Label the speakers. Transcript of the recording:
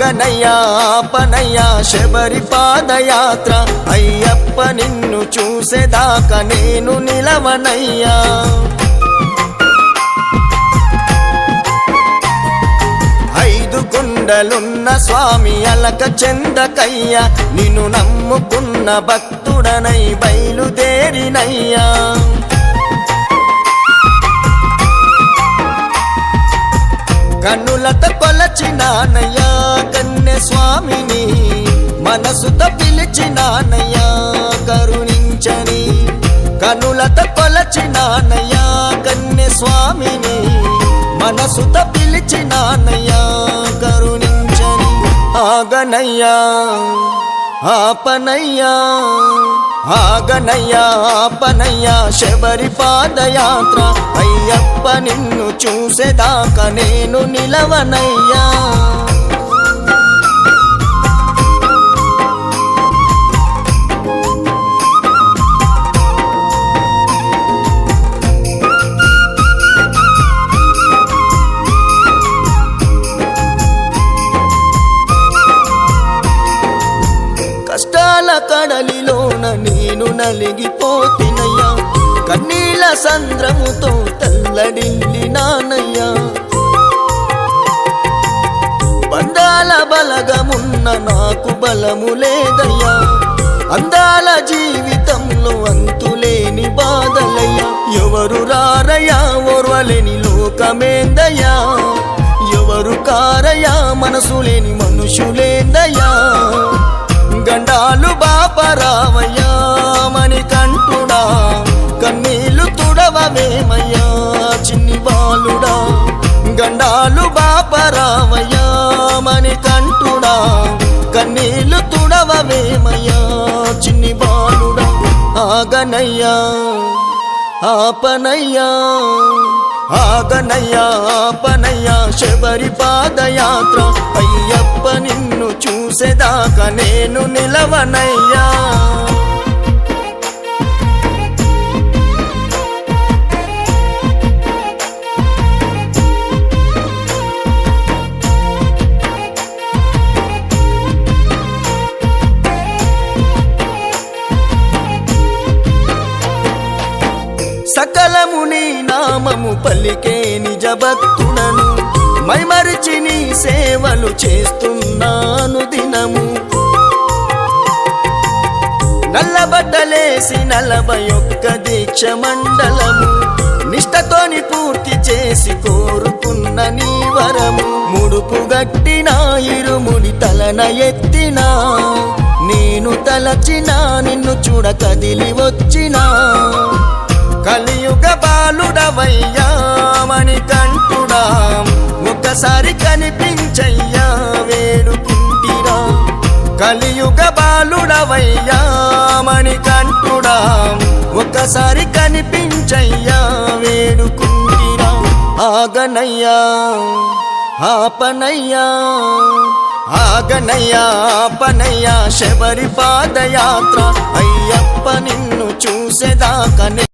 Speaker 1: ఆగనయ్యా ఆపనయ్యా శబరి పాదయాత్ర అయ్యప్ప నిన్ను చూసేదాకా నేను నిలవనయ్యా ఐదు గుండలున్న స్వామి అలక చెందకయ్యా నిన్ను నమ్ముకున్న భక్తుడనై బయలుదేరినయ్యా కన్నులత కొలచినానయ్యా కన్నె స్వామిని మనసుతో పిలిచినానయ్యా కరుణించని కన్నులత కొలచినానయ్యా కన్నె స్వామిని మనసుతో పిలిచినానయ్యా కరుణించని ఆగనయ్యా ఆపనయ్యా ఆగనయ్యా ఆపనయ్యా శబరి పాదయాత్ర అయ్యప్ప నిన్ను చూసేదాకా నేను నిలవనయ్యా కష్టాల కడలిలోన నేను నలిగిపోతినయ్యా కన్నీళ్ళ సంద్రముతో తల్లడిల్లినానయ్యా బంధాల బలగమున్న నాకు బలము లేదయ్యా అందాల జీవితంలో అంతులేని బాధలయ్యా ఎవరు రారయ్యా ఓర్వలేని లోకమేందయ్యా ఎవరు కారయ్యా మనసు లేని మనుషులేందయ్యా గండాలు బాపరావయ్యా మణికంఠుడా కన్నీళ్లు తుడవవేమయ్యా చిన్ని బాలుడా గండాలు బాపరావయ్యా మణికంఠుడా కన్నీళ్లు తుడవవేమయ్యా చిన్ని బాలుడా ఆగనయ్యా ఆపనయ్యా ఆగనయ్యా ఆపనయ్యా శబరి పాదయాత్ర అయ్యప్ప నిన్ను చూసేదాకా నేను నిలవనయ్యా సకలము నీ నామము పలికే నిజ భక్తుడను మైమరిచి నీ సేవలు చేస్తున్నాను దినము నల్లబడ్డలేసి 41 దీక్ష మండలము నిష్టతోని పూర్తి చేసి కోరుకున్న నీ వరము ముడుపు గట్టిన ఇరుముడి తలన ఎత్తినా నేను తలచినా నిన్ను చూడ కదిలి వచ్చినా కలియుగ బాలుడవయ్యా మణికంఠుడా ఒకసారి కనిపించయ్యా వేడుకుంటిరా కలియుగ బాలుడవయ్యా మణికంఠుడా ఒకసారి కనిపించయ్యా వేడుకుంటిరా ఆగనయ్యా ఆపనయ్యా ఆగనయ్యా ఆపనయ్యా శబరి పాదయాత్ర అయ్యప్ప నిన్ను చూసేదాకా